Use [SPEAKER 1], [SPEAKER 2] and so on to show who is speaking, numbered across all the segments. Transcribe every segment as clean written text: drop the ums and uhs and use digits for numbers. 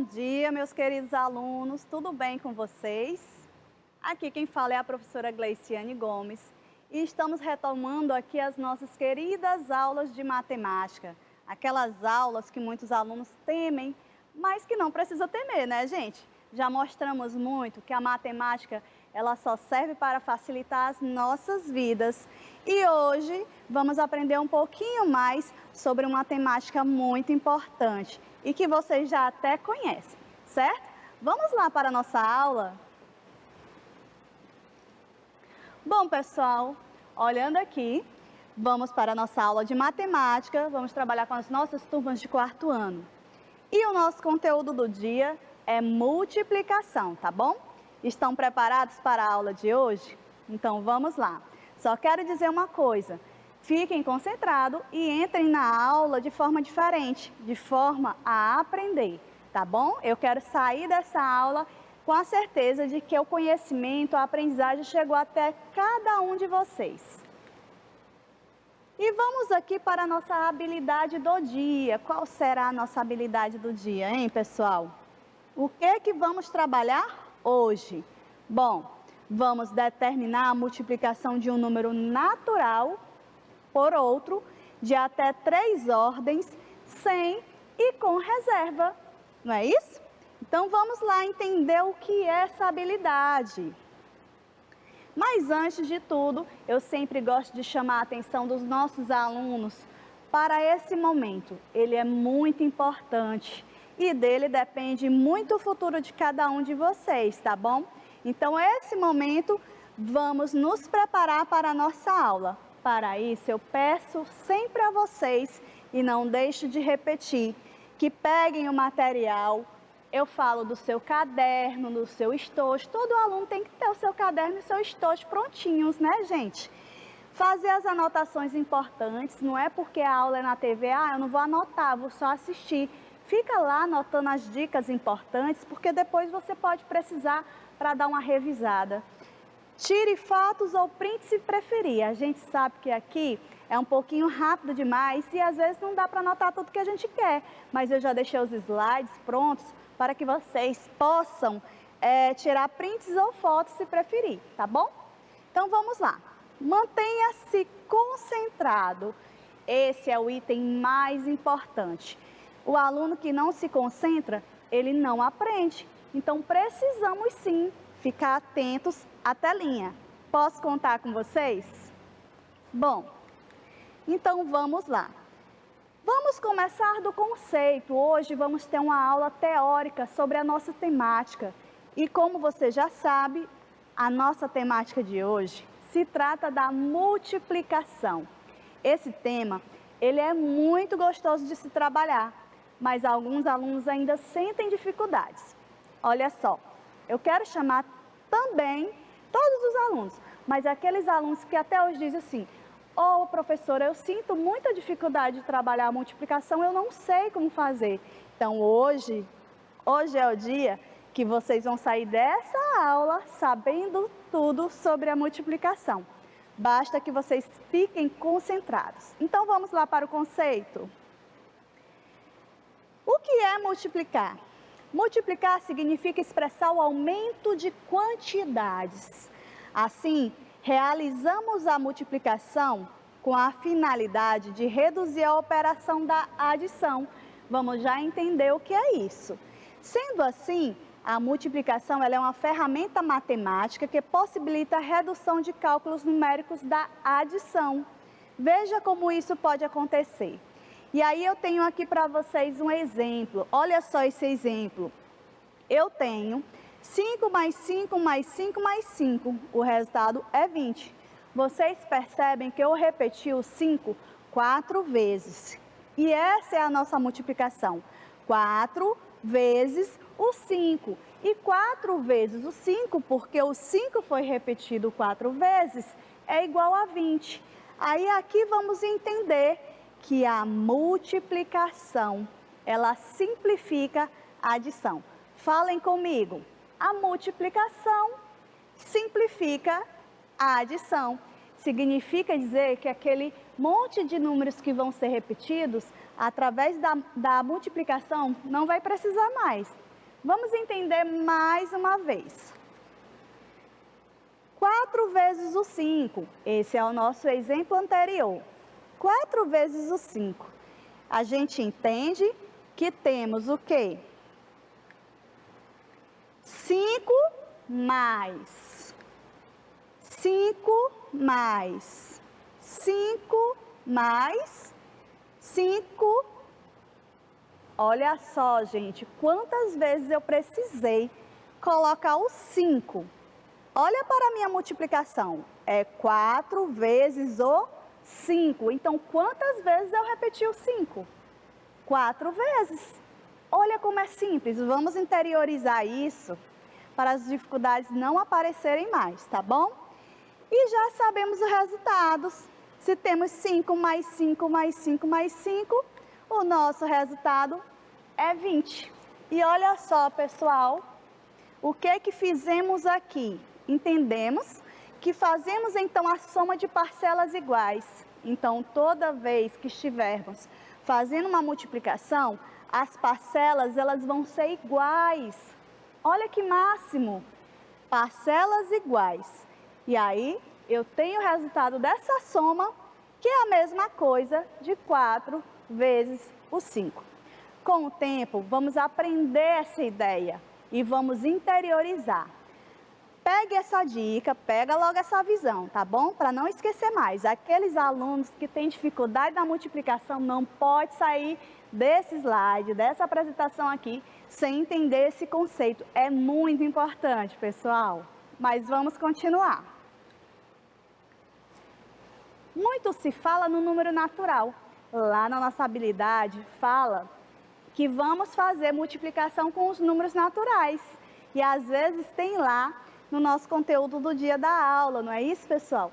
[SPEAKER 1] Bom dia, meus queridos alunos, tudo bem com vocês? Aqui quem fala é a professora Gleiciane Gomes e estamos retomando aqui as nossas queridas aulas de matemática. Aquelas aulas que muitos alunos temem, mas que não precisa temer, né, gente? Já mostramos muito que a matemática ela só serve para facilitar as nossas vidas. E hoje vamos aprender um pouquinho mais sobre uma temática muito importante e que vocês já até conhecem, certo? Vamos lá para a nossa aula? Bom, pessoal, olhando aqui, vamos para a nossa aula de matemática, vamos trabalhar com as nossas turmas de quarto ano. E o nosso conteúdo do dia é multiplicação, tá bom? Estão preparados para a aula de hoje? Então vamos lá. Só quero dizer uma coisa, fiquem concentrados e entrem na aula de forma diferente, de forma a aprender, tá bom? Eu quero sair dessa aula com a certeza de que o conhecimento, a aprendizagem chegou até cada um de vocês. E vamos aqui para a nossa habilidade do dia. Qual será a nossa habilidade do dia, hein, pessoal? O que vamos trabalhar hoje? Bom, vamos determinar a multiplicação de um número natural por outro de até 3 ordens, sem e com reserva, não é isso? Então vamos lá entender o que é essa habilidade. Mas antes de tudo, eu sempre gosto de chamar a atenção dos nossos alunos para esse momento. Ele é muito importante e dele depende muito o futuro de cada um de vocês, tá bom? Então, esse momento, vamos nos preparar para a nossa aula. Para isso, eu peço sempre a vocês, e não deixo de repetir, que peguem o material. Eu falo do seu caderno, do seu estojo. Todo aluno tem que ter o seu caderno e o seu estojo prontinhos, né, gente? Fazer as anotações importantes, não é porque a aula é na TV, eu não vou anotar, vou só assistir. Fica lá anotando as dicas importantes, porque depois você pode precisar para dar uma revisada. Tire fotos ou print se preferir. A gente sabe que aqui é um pouquinho rápido demais e às vezes não dá para anotar tudo que a gente quer. Mas eu já deixei os slides prontos para que vocês possam tirar prints ou fotos se preferir, tá bom? Então vamos lá. Mantenha-se concentrado. Esse é o item mais importante. O aluno que não se concentra, ele não aprende. Então precisamos sim ficar atentos à telinha. Posso contar com vocês? Bom, então vamos lá. Vamos começar do conceito. Hoje vamos ter uma aula teórica sobre a nossa temática. E como você já sabe, a nossa temática de hoje se trata da multiplicação. Esse tema, ele é muito gostoso de se trabalhar, mas alguns alunos ainda sentem dificuldades. Olha só, eu quero chamar também todos os alunos, mas aqueles alunos que até hoje dizem assim: ô professora, eu sinto muita dificuldade de trabalhar a multiplicação, eu não sei como fazer. Então hoje é o dia que vocês vão sair dessa aula sabendo tudo sobre a multiplicação. Basta que vocês fiquem concentrados. Então vamos lá para o conceito. O que é multiplicar? Multiplicar significa expressar o aumento de quantidades. Assim, realizamos a multiplicação com a finalidade de reduzir a operação da adição. Vamos já entender o que é isso. Sendo assim, a multiplicação ela é uma ferramenta matemática que possibilita a redução de cálculos numéricos da adição. Veja como isso pode acontecer. E aí eu tenho aqui para vocês um exemplo. Olha só esse exemplo. Eu tenho 5 mais 5 mais 5 mais 5. O resultado é 20. Vocês percebem que eu repeti o 5 4 vezes. E essa é a nossa multiplicação. 4 vezes o 5. E 4 vezes o 5, porque o 5 foi repetido 4 vezes, é igual a 20. Aí aqui vamos entender que a multiplicação, ela simplifica a adição. Falem comigo. A multiplicação simplifica a adição. Significa dizer que aquele monte de números que vão ser repetidos, através da multiplicação, não vai precisar mais. Vamos entender mais uma vez. 4 vezes o 5, esse é o nosso exemplo anterior. 4 vezes o 5, a gente entende que temos o quê? 5 mais 5 mais 5 mais 5. Olha só, gente, quantas vezes eu precisei colocar o 5. Olha para a minha multiplicação, é 4 vezes o 5. Então, quantas vezes eu repeti o 5? 4 vezes. Olha como é simples, vamos interiorizar isso para as dificuldades não aparecerem mais, tá bom? E já sabemos os resultados. Se temos 5 mais 5 mais 5 mais 5, o nosso resultado é 20. E olha só, pessoal, o que fizemos aqui? Entendemos que fazemos então a soma de parcelas iguais. Então, toda vez que estivermos fazendo uma multiplicação, as parcelas elas vão ser iguais. Olha que máximo! Parcelas iguais. E aí, eu tenho o resultado dessa soma, que é a mesma coisa de 4 vezes o 5. Com o tempo, vamos aprender essa ideia e vamos interiorizar. Pegue essa dica, pega logo essa visão, tá bom? Para não esquecer mais. Aqueles alunos que têm dificuldade na multiplicação não pode sair desse slide, dessa apresentação aqui, sem entender esse conceito. É muito importante, pessoal. Mas vamos continuar. Muito se fala no número natural. Lá na nossa habilidade, fala que vamos fazer multiplicação com os números naturais. E às vezes tem lá no nosso conteúdo do dia da aula, não é isso, pessoal?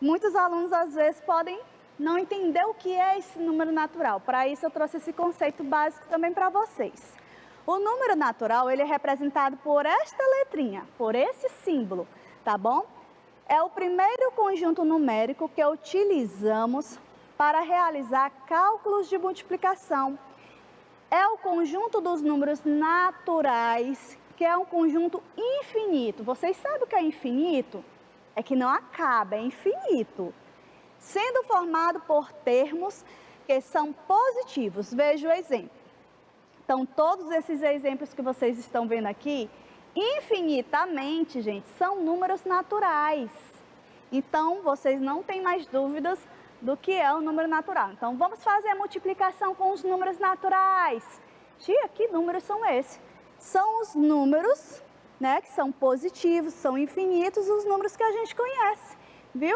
[SPEAKER 1] Muitos alunos às vezes podem não entender o que é esse número natural. Para isso eu trouxe esse conceito básico também para vocês. O número natural, ele é representado por esta letrinha, por esse símbolo, tá bom? É o primeiro conjunto numérico que utilizamos para realizar cálculos de multiplicação. É o conjunto dos números naturais, que é um conjunto infinito. Vocês sabem o que é infinito? É que não acaba, é infinito. Sendo formado por termos que são positivos. Veja o exemplo. Então, todos esses exemplos que vocês estão vendo aqui, infinitamente, gente, são números naturais. Então, vocês não têm mais dúvidas do que é o número natural. Então, vamos fazer a multiplicação com os números naturais. Tia, que números são esses? São os números, né, que são positivos, são infinitos, os números que a gente conhece, viu?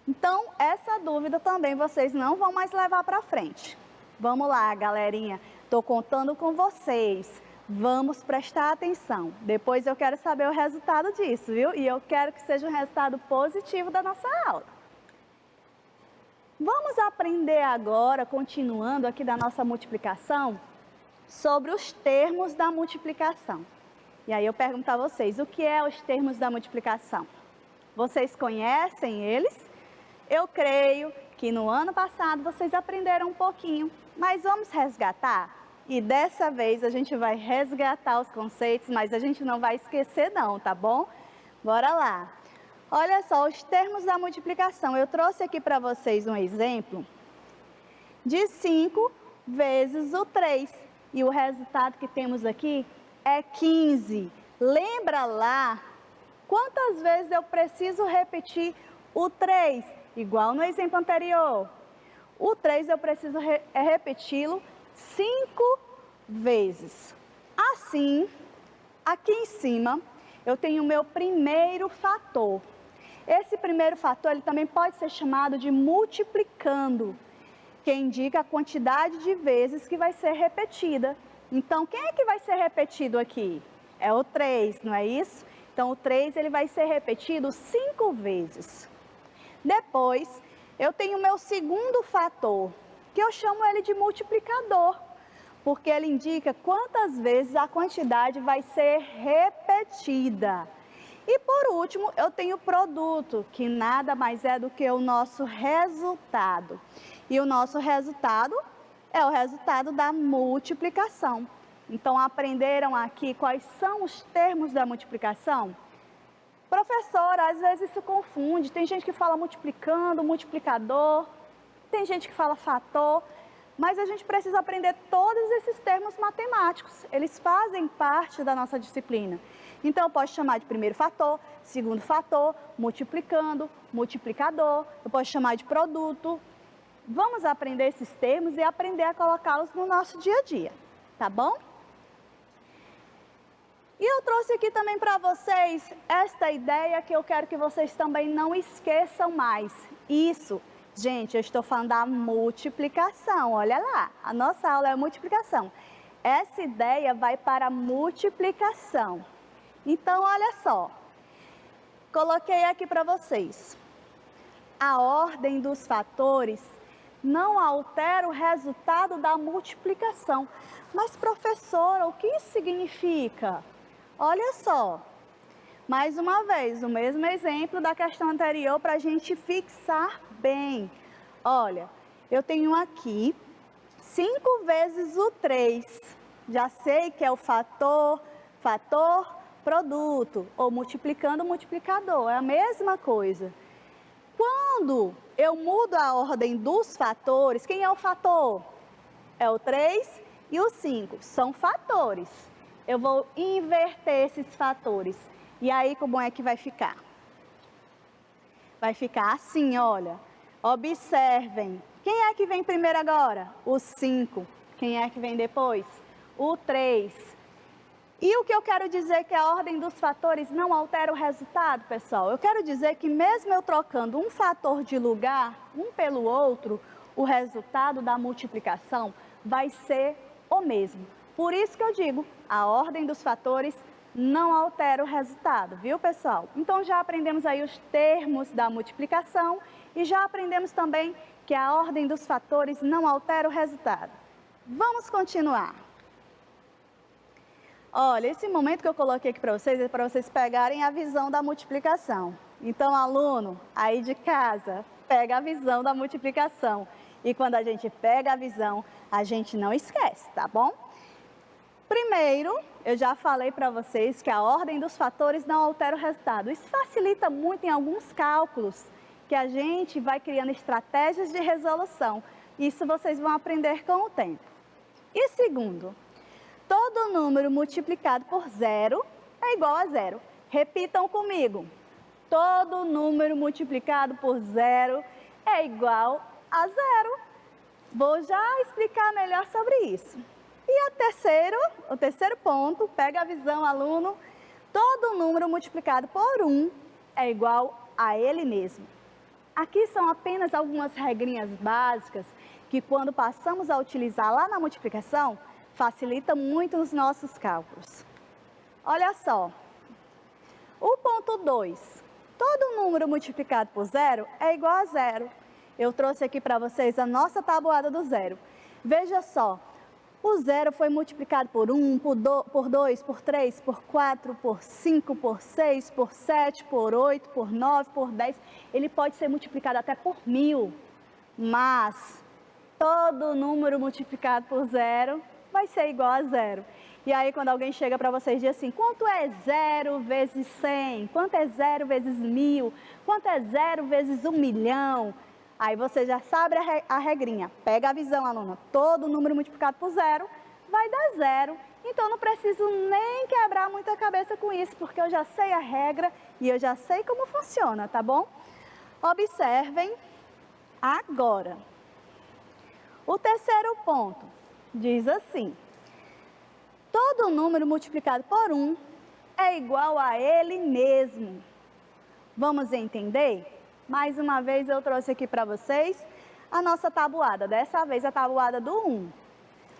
[SPEAKER 1] Então, essa dúvida também vocês não vão mais levar para frente. Vamos lá, galerinha, estou contando com vocês. Vamos prestar atenção. Depois eu quero saber o resultado disso, viu? E eu quero que seja um resultado positivo da nossa aula. Vamos aprender agora, continuando aqui da nossa multiplicação, sobre os termos da multiplicação. E aí eu pergunto a vocês, o que é os termos da multiplicação? Vocês conhecem eles? Eu creio que no ano passado vocês aprenderam um pouquinho, mas vamos resgatar? E dessa vez a gente vai resgatar os conceitos, mas a gente não vai esquecer não, tá bom? Bora lá! Olha só, os termos da multiplicação. Eu trouxe aqui para vocês um exemplo de 5 vezes o 3. E o resultado que temos aqui é 15. Lembra lá quantas vezes eu preciso repetir o 3? Igual no exemplo anterior. O 3 eu preciso repeti-lo 5 vezes. Assim, aqui em cima, eu tenho o meu primeiro fator. Esse primeiro fator, ele também pode ser chamado de multiplicando, que indica a quantidade de vezes que vai ser repetida. Então, quem é que vai ser repetido aqui? É o 3, não é isso? Então, o 3 ele vai ser repetido 5 vezes. Depois, eu tenho o meu segundo fator, que eu chamo ele de multiplicador, porque ele indica quantas vezes a quantidade vai ser repetida. E por último, eu tenho o produto, que nada mais é do que o nosso resultado. E o nosso resultado é o resultado da multiplicação. Então, aprenderam aqui quais são os termos da multiplicação? Professora, às vezes isso confunde. Tem gente que fala multiplicando, multiplicador, tem gente que fala fator, mas a gente precisa aprender todos esses termos matemáticos. Eles fazem parte da nossa disciplina. Então, eu posso chamar de primeiro fator, segundo fator, multiplicando, multiplicador, eu posso chamar de produto. Vamos aprender esses termos e aprender a colocá-los no nosso dia a dia, tá bom? E eu trouxe aqui também para vocês esta ideia que eu quero que vocês também não esqueçam mais. Isso, gente, eu estou falando da multiplicação, olha lá, a nossa aula é multiplicação. Essa ideia vai para a multiplicação. Então, olha só, coloquei aqui para vocês. A ordem dos fatores não altera o resultado da multiplicação. Mas, professora, o que isso significa? Olha só, mais uma vez, o mesmo exemplo da questão anterior para a gente fixar bem. Olha, eu tenho aqui 5 vezes o 3. Já sei que é o fator, produto, ou multiplicando, multiplicador, é a mesma coisa. Quando eu mudo a ordem dos fatores, quem é o fator? É o 3 e o 5, são fatores. Eu vou inverter esses fatores. E aí, como é que vai ficar? Vai ficar assim, olha. Observem. Quem é que vem primeiro agora? O 5. Quem é que vem depois? O 3. E o que eu quero dizer que a ordem dos fatores não altera o resultado, pessoal? Eu quero dizer que mesmo eu trocando um fator de lugar, um pelo outro, o resultado da multiplicação vai ser o mesmo. Por isso que eu digo, a ordem dos fatores não altera o resultado, viu, pessoal? Então, já aprendemos aí os termos da multiplicação e já aprendemos também que a ordem dos fatores não altera o resultado. Vamos continuar. Olha, esse momento que eu coloquei aqui para vocês é para vocês pegarem a visão da multiplicação. Então, aluno, aí de casa, pega a visão da multiplicação. E quando a gente pega a visão, a gente não esquece, tá bom? Primeiro, eu já falei para vocês que a ordem dos fatores não altera o resultado. Isso facilita muito em alguns cálculos, que a gente vai criando estratégias de resolução. Isso vocês vão aprender com o tempo. E segundo, todo número multiplicado por zero é igual a zero. Repitam comigo. Todo número multiplicado por zero é igual a zero. Vou já explicar melhor sobre isso. E o terceiro ponto, pega a visão, aluno. Todo número multiplicado por 1 é igual a ele mesmo. Aqui são apenas algumas regrinhas básicas que quando passamos a utilizar lá na multiplicação, facilita muito os nossos cálculos. Olha só, o ponto 2, todo número multiplicado por zero é igual a zero. Eu trouxe aqui para vocês a nossa tabuada do zero. Veja só, o zero foi multiplicado por 1, por 2, por 3, por 4, por 5, por 6, por 7, por 8, por 9, por 10. Ele pode ser multiplicado até por 1000, mas todo número multiplicado por zero vai ser igual a zero. E aí, quando alguém chega para vocês e diz assim, quanto é 0 vezes 100? Quanto é 0 vezes 1000? Quanto é 0 vezes 1 milhão? Aí você já sabe a regrinha. Pega a visão, aluna. Todo número multiplicado por zero vai dar zero. Então, não preciso nem quebrar muita cabeça com isso, porque eu já sei a regra e eu já sei como funciona, tá bom? Observem agora. O terceiro ponto diz assim, todo número multiplicado por 1 é igual a ele mesmo. Vamos entender? Mais uma vez eu trouxe aqui para vocês a nossa tabuada, dessa vez a tabuada do 1.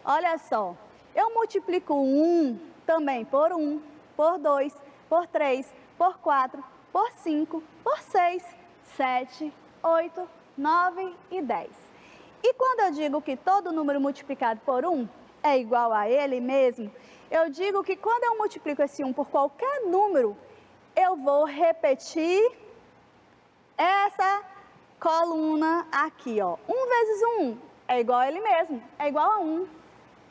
[SPEAKER 1] Olha só, eu multiplico 1 também por 1, por 2, por 3, por 4, por 5, por 6, 7, 8, 9 e 10. E quando eu digo que todo número multiplicado por 1 é igual a ele mesmo, eu digo que quando eu multiplico esse 1 por qualquer número, eu vou repetir essa coluna aqui, ó. 1 vezes 1 é igual a ele mesmo, é igual a 1.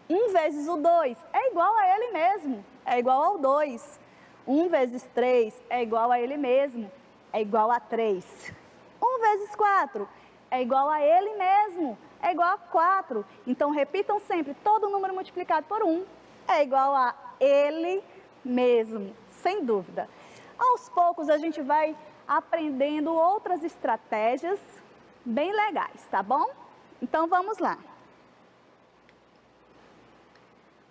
[SPEAKER 1] 1 vezes o 2 é igual a ele mesmo, é igual ao 2. 1 vezes 3 é igual a ele mesmo, é igual a 3. 1 vezes 4 é igual a ele mesmo, é igual a 4. Então, repitam sempre, todo número multiplicado por 1 é igual a ele mesmo, sem dúvida. Aos poucos, a gente vai aprendendo outras estratégias bem legais, tá bom? Então, vamos lá.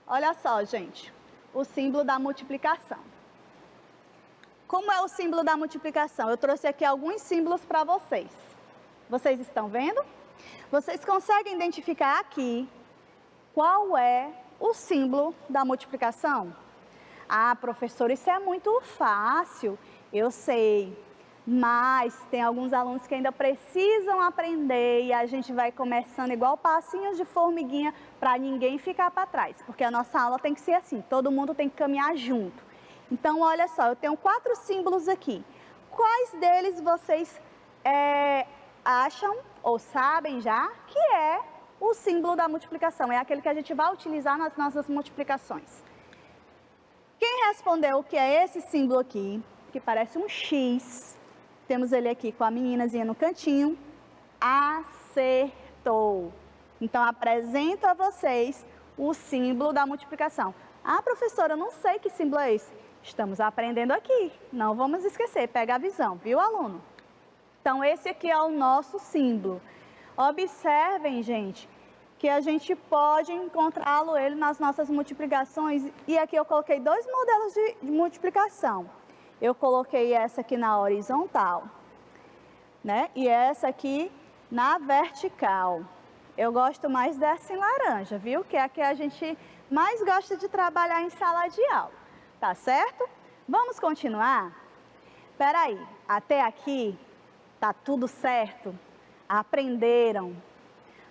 [SPEAKER 1] Olha só, gente, o símbolo da multiplicação. Como é o símbolo da multiplicação? Eu trouxe aqui alguns símbolos para vocês. Vocês estão vendo? Vocês conseguem identificar aqui qual é o símbolo da multiplicação? Ah, professor, isso é muito fácil, eu sei. Mas tem alguns alunos que ainda precisam aprender e a gente vai começando igual passinhos de formiguinha para ninguém ficar para trás. Porque a nossa aula tem que ser assim, todo mundo tem que caminhar junto. Então, olha só, eu tenho 4 símbolos aqui. Quais deles vocês acham ou sabem já que é o símbolo da multiplicação? É aquele que a gente vai utilizar nas nossas multiplicações. Quem respondeu o que é esse símbolo aqui, que parece um X, temos ele aqui com a meninazinha no cantinho, acertou. Então, apresento a vocês o símbolo da multiplicação. Ah, professora, eu não sei que símbolo é esse. Estamos aprendendo aqui, não vamos esquecer, pega a visão, viu, aluno? Então, esse aqui é o nosso símbolo. Observem, gente, que a gente pode encontrá-lo ele nas nossas multiplicações. E aqui eu coloquei 2 modelos de multiplicação. Eu coloquei essa aqui na horizontal, né? E essa aqui na vertical. Eu gosto mais dessa em laranja, viu? Que é a que a gente mais gosta de trabalhar em sala de aula. Tá certo? Vamos continuar? Espera aí, até aqui tá tudo certo? Aprenderam?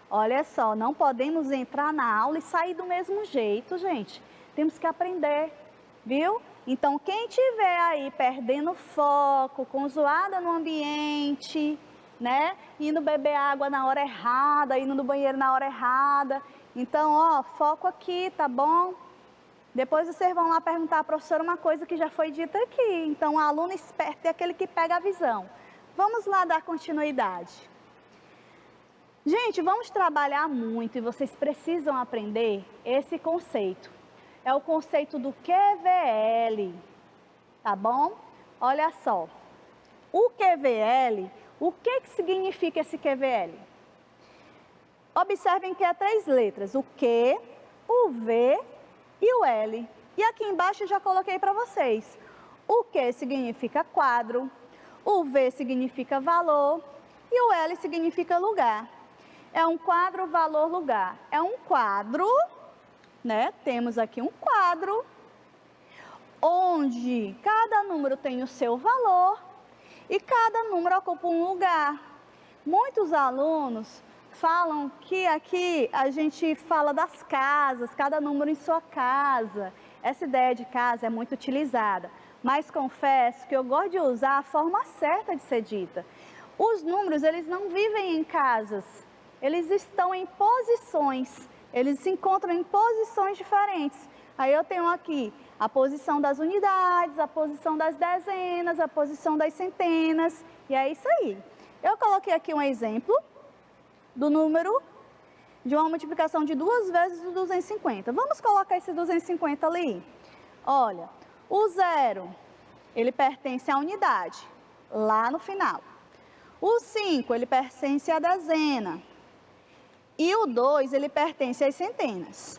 [SPEAKER 1] Olha só, não podemos entrar na aula e sair do mesmo jeito, gente. Temos que aprender, viu? Então, quem tiver aí perdendo foco, com zoada no ambiente, né? Indo beber água na hora errada, indo no banheiro na hora errada. Então, ó, foco aqui, tá bom? Depois vocês vão lá perguntar à professora uma coisa que já foi dita aqui. Então, o aluno esperto é aquele que pega a visão. Vamos lá dar continuidade. Gente, vamos trabalhar muito e vocês precisam aprender esse conceito. É o conceito do QVL, tá bom? Olha só, o QVL, o que significa esse QVL? Observem que é 3 letras, o Q, o V e o L. E aqui embaixo eu já coloquei para vocês. O Q significa quadro, o V significa valor e o L significa lugar. É um quadro, valor, lugar. É um quadro, né? Temos aqui um quadro, onde cada número tem o seu valor e cada número ocupa um lugar. Muitos alunos falam que aqui a gente fala das casas, cada número em sua casa. Essa ideia de casa é muito utilizada, mas confesso que eu gosto de usar a forma certa de ser dita. Os números, eles não vivem em casas. Eles estão em posições, eles se encontram em posições diferentes. Aí eu tenho aqui a posição das unidades, a posição das dezenas, a posição das centenas, e é isso aí. Eu coloquei aqui um exemplo do número de uma multiplicação de 2 vezes o 250. Vamos colocar esse 250 ali. Olha, o 0, ele pertence à unidade, lá no final. O 5, ele pertence à dezena. E o 2, ele pertence às centenas.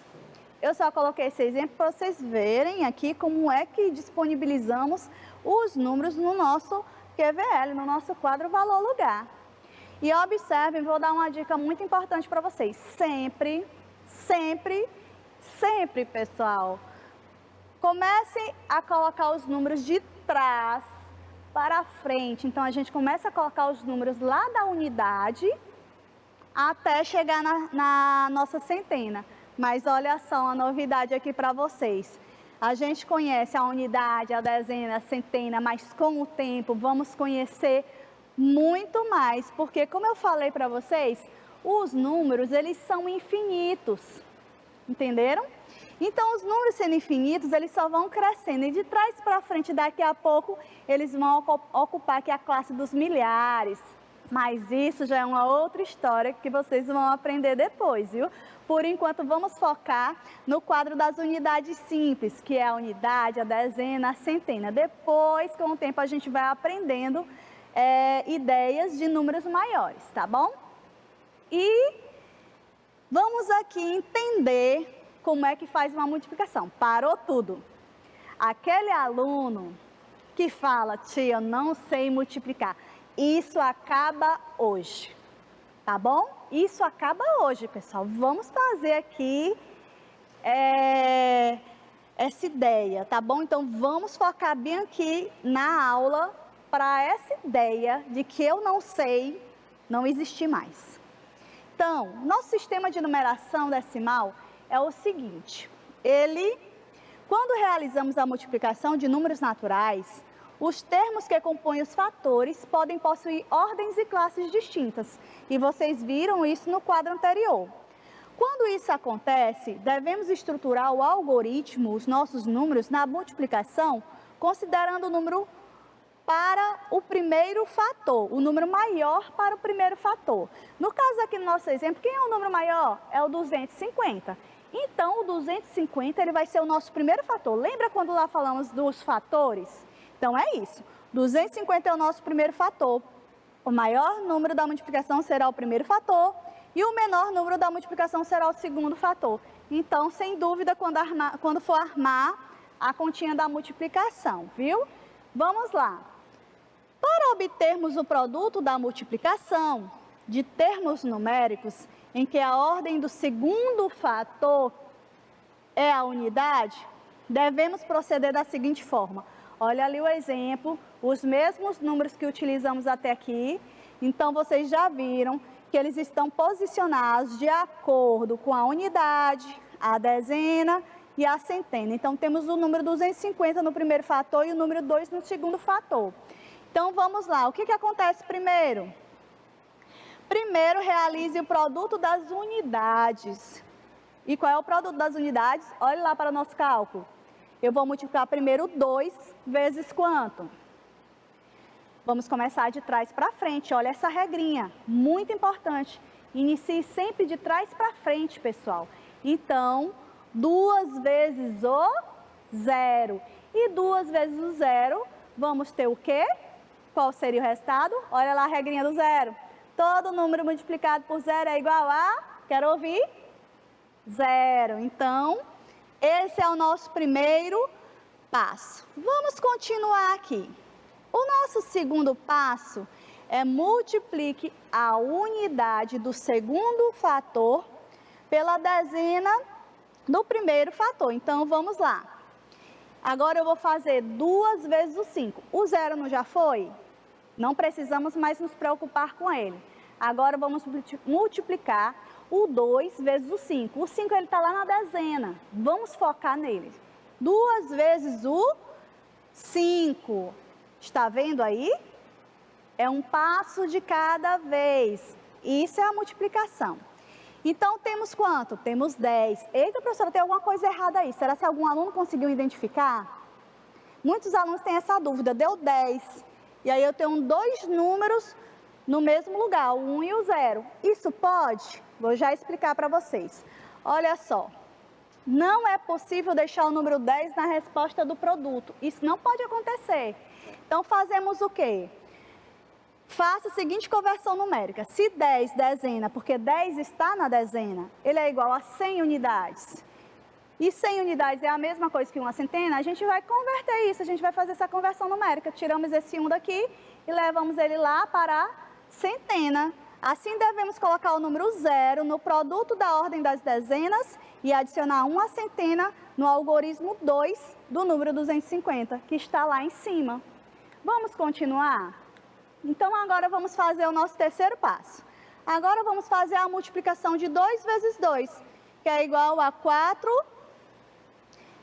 [SPEAKER 1] Eu só coloquei esse exemplo para vocês verem aqui como é que disponibilizamos os números no nosso QVL, no nosso quadro valor lugar. E observem, vou dar uma dica muito importante para vocês. Sempre, pessoal, comecem a colocar os números de trás para frente. Então, a gente começa a colocar os números lá da unidade até chegar na nossa centena. Mas olha só uma novidade aqui para vocês. A gente conhece a unidade, a dezena, a centena, mas com o tempo vamos conhecer muito mais. Porque, como eu falei para vocês, os números, eles são infinitos. Entenderam? Então, os números sendo infinitos, eles só vão crescendo. E de trás para frente, daqui a pouco, eles vão ocupar aqui a classe dos milhares. Mas isso já é uma outra história que vocês vão aprender depois, viu? Por enquanto, vamos focar no quadro das unidades simples, que é a unidade, a dezena, a centena. Depois, com o tempo, a gente vai aprendendo ideias de números maiores, tá bom? E vamos aqui entender como é que faz uma multiplicação. Parou tudo. Aquele aluno que fala, tia, eu não sei multiplicar, isso acaba hoje, tá bom? Isso acaba hoje, pessoal. Vamos fazer aqui essa ideia, tá bom? Então, vamos focar bem aqui na aula para essa ideia de que eu não sei não existir mais. Então, nosso sistema de numeração decimal é o seguinte, quando realizamos a multiplicação de números naturais, os termos que compõem os fatores podem possuir ordens e classes distintas, e vocês viram isso no quadro anterior. Quando isso acontece, devemos estruturar o algoritmo, os nossos números, na multiplicação, considerando o número para o primeiro fator, o número maior para o primeiro fator. No caso aqui no nosso exemplo, quem é o número maior? É o 250. Então, o 250 ele vai ser o nosso primeiro fator. Lembra quando lá falamos dos fatores? Então, é isso. 250 é o nosso primeiro fator. O maior número da multiplicação será o primeiro fator e o menor número da multiplicação será o segundo fator. Então, sem dúvida, quando for armar a continha da multiplicação, viu? Vamos lá. Para obtermos o produto da multiplicação de termos numéricos, em que a ordem do segundo fator é a unidade, devemos proceder da seguinte forma. Olha ali o exemplo, os mesmos números que utilizamos até aqui. Então, vocês já viram que eles estão posicionados de acordo com a unidade, a dezena e a centena. Então, temos o número 250 no primeiro fator e o número 2 no segundo fator. Então, vamos lá. O que acontece primeiro? Primeiro, realize o produto das unidades. E qual é o produto das unidades? Olhe lá para o nosso cálculo. Eu vou multiplicar primeiro 2 vezes quanto? Vamos começar de trás para frente. Olha essa regrinha, muito importante. Inicie sempre de trás para frente, pessoal. Então, 2 vezes o 0. E 2 vezes o 0, vamos ter o quê? Qual seria o resultado? Olha lá a regrinha do 0. Todo número multiplicado por 0 é igual a, quero ouvir? 0. Então, esse é o nosso primeiro passo. Vamos continuar aqui. O nosso segundo passo é multiplique a unidade do segundo fator pela dezena do primeiro fator. Então, vamos lá. Agora eu vou fazer 2 vezes o 5. O 0 não já foi? Não precisamos mais nos preocupar com ele. Agora vamos multiplicar o 2 vezes o 5. O 5 ele está lá na dezena. Vamos focar nele. 2 vezes o 5. Está vendo aí? É um passo de cada vez. Isso é a multiplicação. Então, temos quanto? Temos 10. Eita, professora, tem alguma coisa errada aí. Será que algum aluno conseguiu identificar? Muitos alunos têm essa dúvida. Deu 10. E aí eu tenho 2 números no mesmo lugar, o 1 e o 0. Isso pode? Vou já explicar para vocês. Olha só. Não é possível deixar o número 10 na resposta do produto. Isso não pode acontecer. Então, fazemos o quê? Faça a seguinte conversão numérica. Se 10 dezena, porque 10 está na dezena, ele é igual a 100 unidades. E 100 unidades é a mesma coisa que uma centena, a gente vai converter isso, a gente vai fazer essa conversão numérica. Tiramos esse 1 daqui e levamos ele lá para a centena. Assim, devemos colocar o número 0 no produto da ordem das dezenas e adicionar uma centena no algoritmo 2 do número 250, que está lá em cima. Vamos continuar? Então, agora vamos fazer o nosso terceiro passo. Agora vamos fazer a multiplicação de 2 vezes 2, que é igual a 4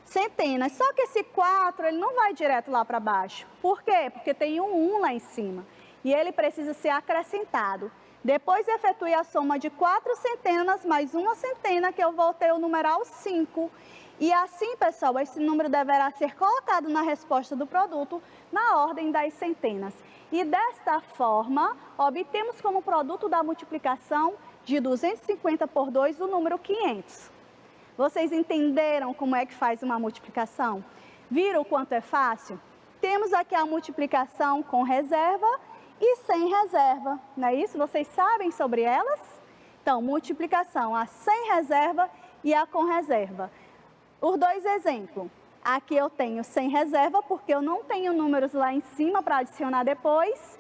[SPEAKER 1] centenas. Só que esse 4, ele não vai direto lá para baixo. Por quê? Porque tem um 1 lá em cima. E ele precisa ser acrescentado. Depois efetue a soma de 4 centenas mais uma centena, que eu vou ter o numeral 5. E assim, pessoal, esse número deverá ser colocado na resposta do produto na ordem das centenas. E desta forma, obtemos como produto da multiplicação de 250 por 2 o número 500. Vocês entenderam como é que faz uma multiplicação? Viram o quanto é fácil? Temos aqui a multiplicação com reserva e sem reserva, não é isso? Vocês sabem sobre elas? Então, multiplicação a sem reserva e a com reserva. Os dois exemplos. Aqui eu tenho sem reserva, porque eu não tenho números lá em cima para adicionar depois.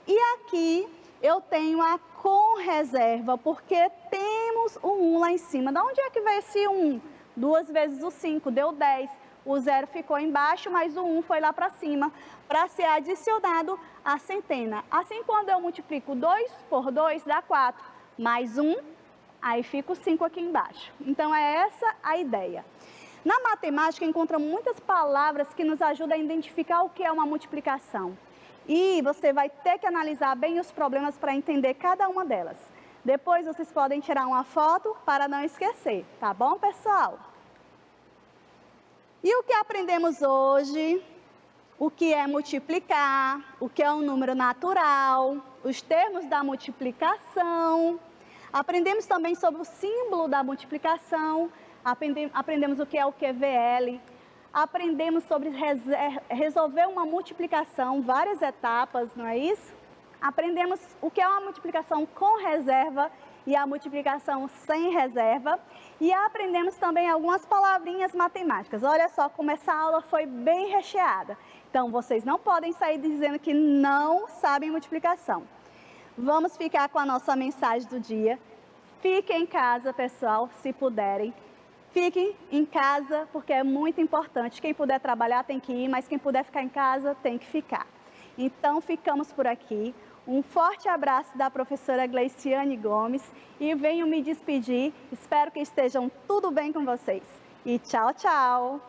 [SPEAKER 1] E aqui eu tenho a com reserva, porque temos o 1 lá em cima. De onde é que veio esse 1? 2 vezes o 5, deu 10. O 0 ficou embaixo, mas o 1 foi lá para cima, para ser adicionado à centena. Assim, quando eu multiplico 2 por 2, dá 4. Mais 1, aí fica o 5 aqui embaixo. Então, é essa a ideia. Na matemática, encontramos muitas palavras que nos ajudam a identificar o que é uma multiplicação. E você vai ter que analisar bem os problemas para entender cada uma delas. Depois, vocês podem tirar uma foto para não esquecer, tá bom, pessoal? E o que aprendemos hoje? O que é multiplicar, o que é um número natural, os termos da multiplicação. Aprendemos também sobre o símbolo da multiplicação, aprendemos o que é o QVL, aprendemos sobre resolver uma multiplicação, várias etapas, não é isso? Aprendemos o que é uma multiplicação com reserva e a multiplicação sem reserva. E aprendemos também algumas palavrinhas matemáticas. Olha só como essa aula foi bem recheada. Então, vocês não podem sair dizendo que não sabem multiplicação. Vamos ficar com a nossa mensagem do dia. Fiquem em casa, pessoal, se puderem. Fiquem em casa, porque é muito importante. Quem puder trabalhar tem que ir, mas quem puder ficar em casa tem que ficar. Então, ficamos por aqui. Um forte abraço da professora Gleiciane Gomes e venho me despedir. Espero que estejam tudo bem com vocês. E tchau, tchau!